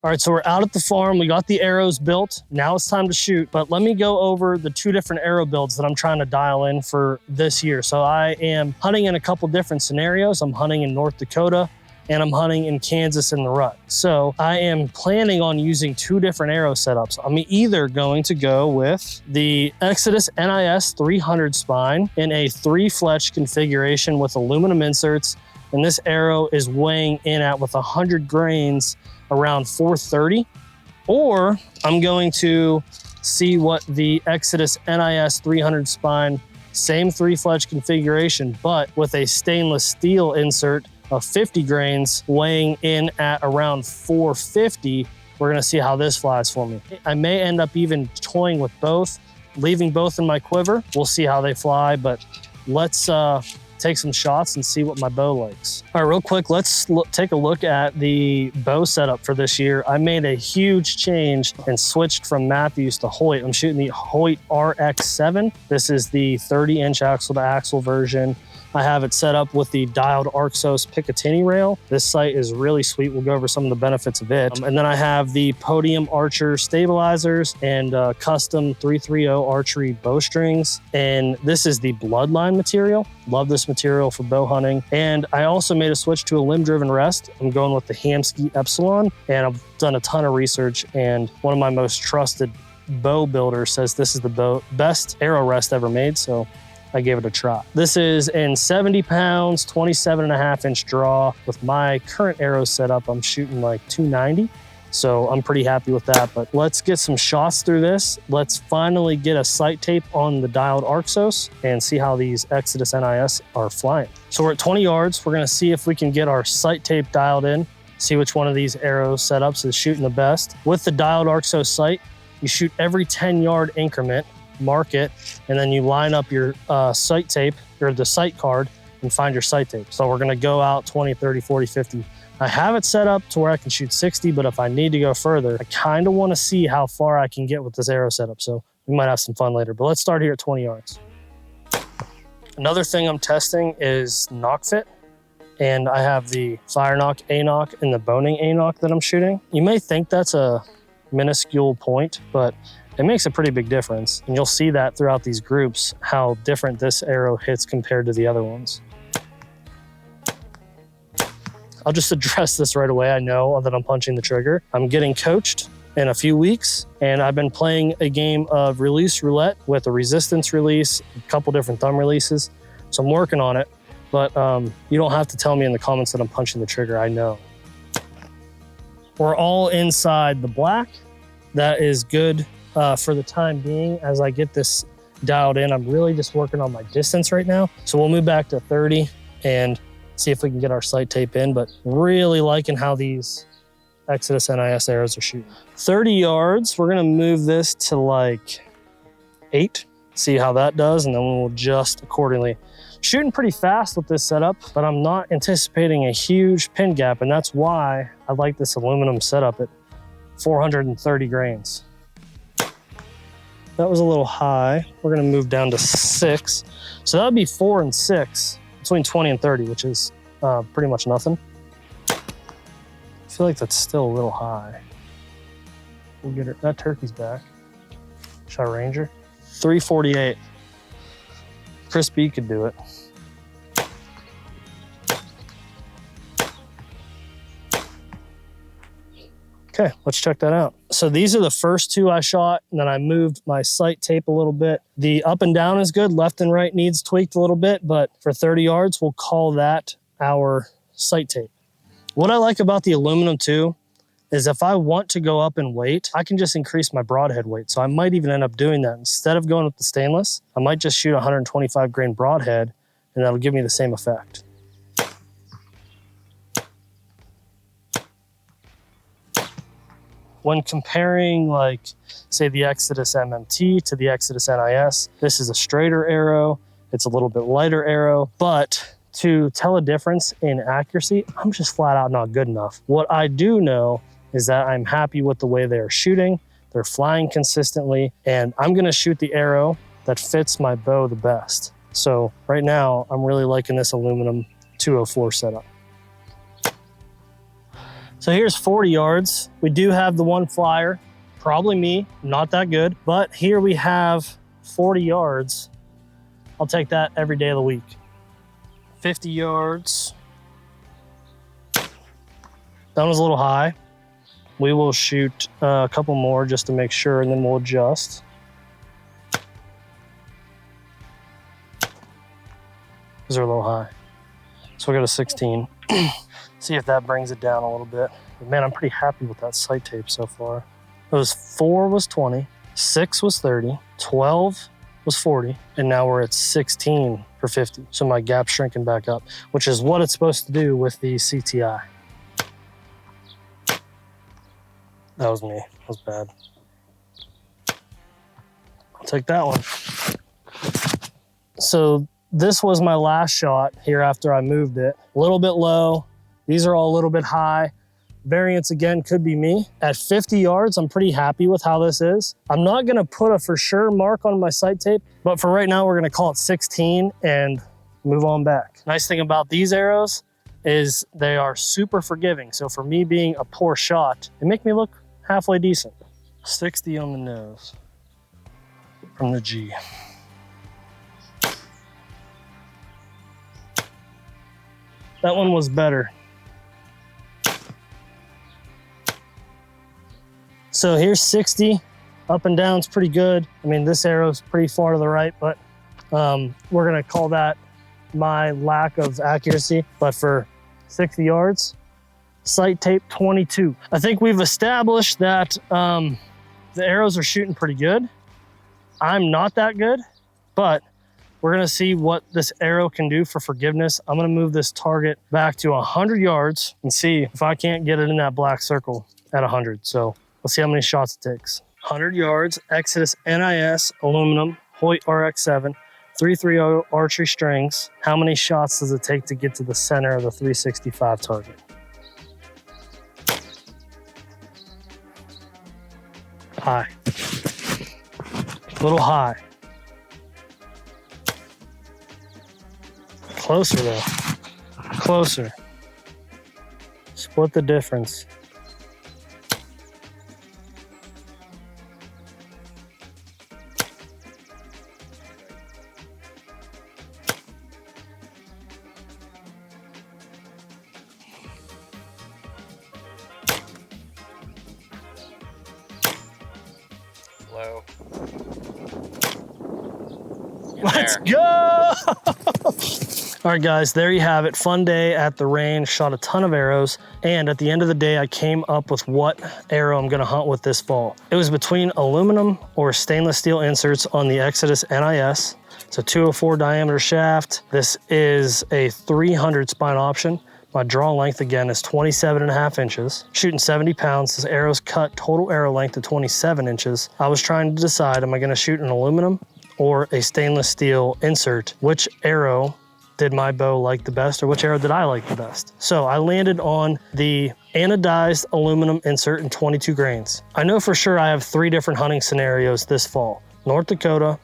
All right, so we're out at the farm. We got the arrows built. Now it's time to shoot, but let me go over the 2 different arrow builds that I'm trying to dial in for this year. So I am hunting in a couple different scenarios. I'm hunting in North Dakota and I'm hunting in Kansas in the rut. So I am planning on using 2 different arrow setups. I'm either going to go with the Exodus NIS 300 spine in a 3-fletch configuration with aluminum inserts. And this arrow is weighing in at with 100 grains around 430, or I'm going to see what the Exodus NIS 300 spine, same 3-fletch configuration, but with a stainless steel insert of 50 grains weighing in at around 450. We're gonna see how this flies for me. I may end up even toying with both, leaving both in my quiver. We'll see how they fly, but let's take some shots and see what my bow likes. All right, real quick, let's take a look at the bow setup for this year. I made a huge change and switched from Matthews to Hoyt. I'm shooting the Hoyt RX7. This is the 30-inch axle to axle version. I have it set up with the dialed Arxos Picatinny rail. This sight is really sweet. We'll go over some of the benefits of it. And then I have the Podium Archer stabilizers and custom 330 archery bowstrings. And this is the Bloodline material. Love this material for bow hunting. And I also made a switch to a limb-driven rest. I'm going with the Hamskea Epsilon, and I've done a ton of research, and one of my most trusted bow builders says this is the best arrow rest ever made. So I gave it a try. This is in 70 pounds, 27.5-inch draw. With my current arrow setup, I'm shooting like 290. So I'm pretty happy with that, but let's get some shots through this. Let's finally get a sight tape on the dialed Arxos and see how these Exodus NIS are flying. So we're at 20 yards. We're gonna see if we can get our sight tape dialed in, see which one of these arrow setups is shooting the best. With the dialed Arxos sight, you shoot every 10-yard increment, mark it, and then you line up your sight tape, or the sight card, and find your sight tape. So we're gonna go out 20, 30, 40, 50. I have it set up to where I can shoot 60, but if I need to go further, I kind of want to see how far I can get with this arrow setup. So we might have some fun later, but let's start here at 20 yards. Another thing I'm testing is knock fit. And I have the fire knock A-knock and the boning A-knock that I'm shooting. You may think that's a minuscule point, but it makes a pretty big difference. And you'll see that throughout these groups, how different this arrow hits compared to the other ones. I'll just address this right away. I know that I'm punching the trigger. I'm getting coached in a few weeks, and I've been playing a game of release roulette with a resistance release, a couple different thumb releases. So I'm working on it, but you don't have to tell me in the comments that I'm punching the trigger. I know. We're all inside the black. That is good for the time being. As I get this dialed in, I'm really just working on my distance right now. So we'll move back to 30 and see if we can get our sight tape in, but really liking how these Exodus NIS arrows are shooting. 30 yards, we're gonna move this to like 8, see how that does, and then we'll adjust accordingly. Shooting pretty fast with this setup, but I'm not anticipating a huge pin gap, and that's why I like this aluminum setup at 430 grains. That was a little high. We're gonna move down to 6. So that would be 4 and 6. Between 20 and 30, which is pretty much nothing. I feel like that's still a little high. We'll get her. That turkey's back. Shot a Ranger. 348. Chris B could do it. Okay, let's check that out. So these are the first 2 I shot, and then I moved my sight tape a little bit. The up and down is good, left and right needs tweaked a little bit, but for 30 yards, we'll call that our sight tape. What I like about the aluminum too, is if I want to go up in weight, I can just increase my broadhead weight. So I might even end up doing that. Instead of going with the stainless, I might just shoot 125 grain broadhead, and that'll give me the same effect. When comparing, like, say the Exodus MMT to the Exodus NIS, this is a straighter arrow, it's a little bit lighter arrow, but to tell a difference in accuracy, I'm just flat out not good enough. What I do know is that I'm happy with the way they're shooting, they're flying consistently, and I'm gonna shoot the arrow that fits my bow the best. So right now, I'm really liking this aluminum 204 setup. So here's 40 yards. We do have the one flyer, probably me, not that good, but here we have 40 yards. I'll take that every day of the week. 50 yards. That was a little high. We will shoot a couple more just to make sure, and then we'll adjust. These are a little high. So we'll go to 16. See if that brings it down a little bit. But man, I'm pretty happy with that sight tape so far. It was 4 was 20, 6 was 30, 12 was 40, and now we're at 16 for 50. So my gap's shrinking back up, which is what it's supposed to do with the CTI. That was me, that was bad. I'll take that one. So this was my last shot here after I moved it. A little bit low. These are all a little bit high. Variance again could be me. At 50 yards, I'm pretty happy with how this is. I'm not gonna put a for sure mark on my sight tape, but for right now, we're gonna call it 16 and move on back. Nice thing about these arrows is they are super forgiving. So for me being a poor shot, they make me look halfway decent. 60 on the nose from the G. That one was better. So here's 60, up and down's pretty good. I mean, this arrow's pretty far to the right, but we're gonna call that my lack of accuracy. But for 60 yards, sight tape 22. I think we've established that the arrows are shooting pretty good. I'm not that good, but we're gonna see what this arrow can do for forgiveness. I'm gonna move this target back to 100 yards and see if I can't get it in that black circle at 100. So let's see how many shots it takes. 100 yards, Exodus NIS, aluminum, Hoyt RX7, 330 archery strings. How many shots does it take to get to the center of the 365 target? High. A little high. Closer though. Closer. Split the difference. Low. Let's go! All right, guys, there you have it. Fun day at the range, shot a ton of arrows. And at the end of the day, I came up with what arrow I'm gonna hunt with this fall. It was between aluminum or stainless steel inserts on the Exodus NIS. It's a 204 diameter shaft. This is a 300 spine option. My draw length again is 27.5 inches. Shooting 70 pounds, this arrow's cut total arrow length to 27 inches. I was trying to decide, am I gonna shoot an aluminum or a stainless steel insert? Which arrow did my bow like the best, or which arrow did I like the best? So I landed on the anodized aluminum insert in 22 grains. I know for sure I have 3 different hunting scenarios this fall. North Dakota,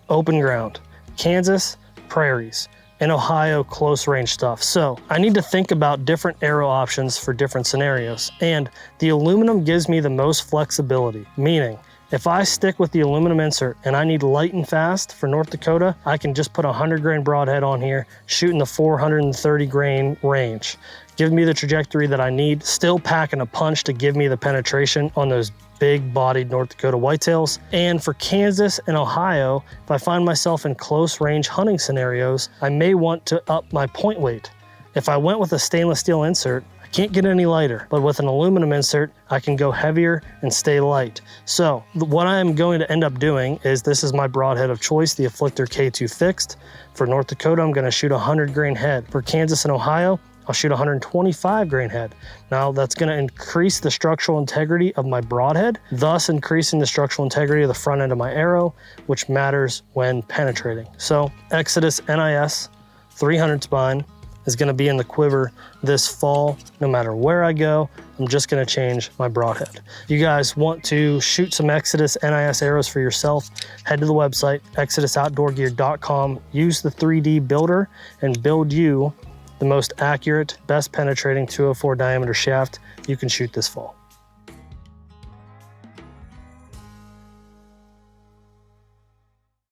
open ground. Kansas, prairies. And Ohio, close range stuff. So I need to think about different arrow options for different scenarios. And the aluminum gives me the most flexibility, meaning if I stick with the aluminum insert and I need light and fast for North Dakota, I can just put a 100 grain broadhead on here, shooting the 430 grain range. Give me the trajectory that I need, still packing a punch to give me the penetration on those big bodied North Dakota whitetails. And for Kansas and Ohio, if I find myself in close range hunting scenarios, I may want to up my point weight. If I went with a stainless steel insert, I can't get any lighter, but with an aluminum insert, I can go heavier and stay light. So what I'm going to end up doing is, this is my broadhead of choice, the Afflictor K2 fixed. For North Dakota, I'm gonna shoot a 100 grain head. For Kansas and Ohio, I'll shoot 125 grain head. Now that's gonna increase the structural integrity of my broadhead, thus increasing the structural integrity of the front end of my arrow, which matters when penetrating. So Exodus NIS 300 spine is gonna be in the quiver this fall. No matter where I go, I'm just gonna change my broadhead. If you guys want to shoot some Exodus NIS arrows for yourself, head to the website, exodusoutdoorgear.com, use the 3D builder and build you the most accurate, best penetrating 204 diameter shaft you can shoot this fall.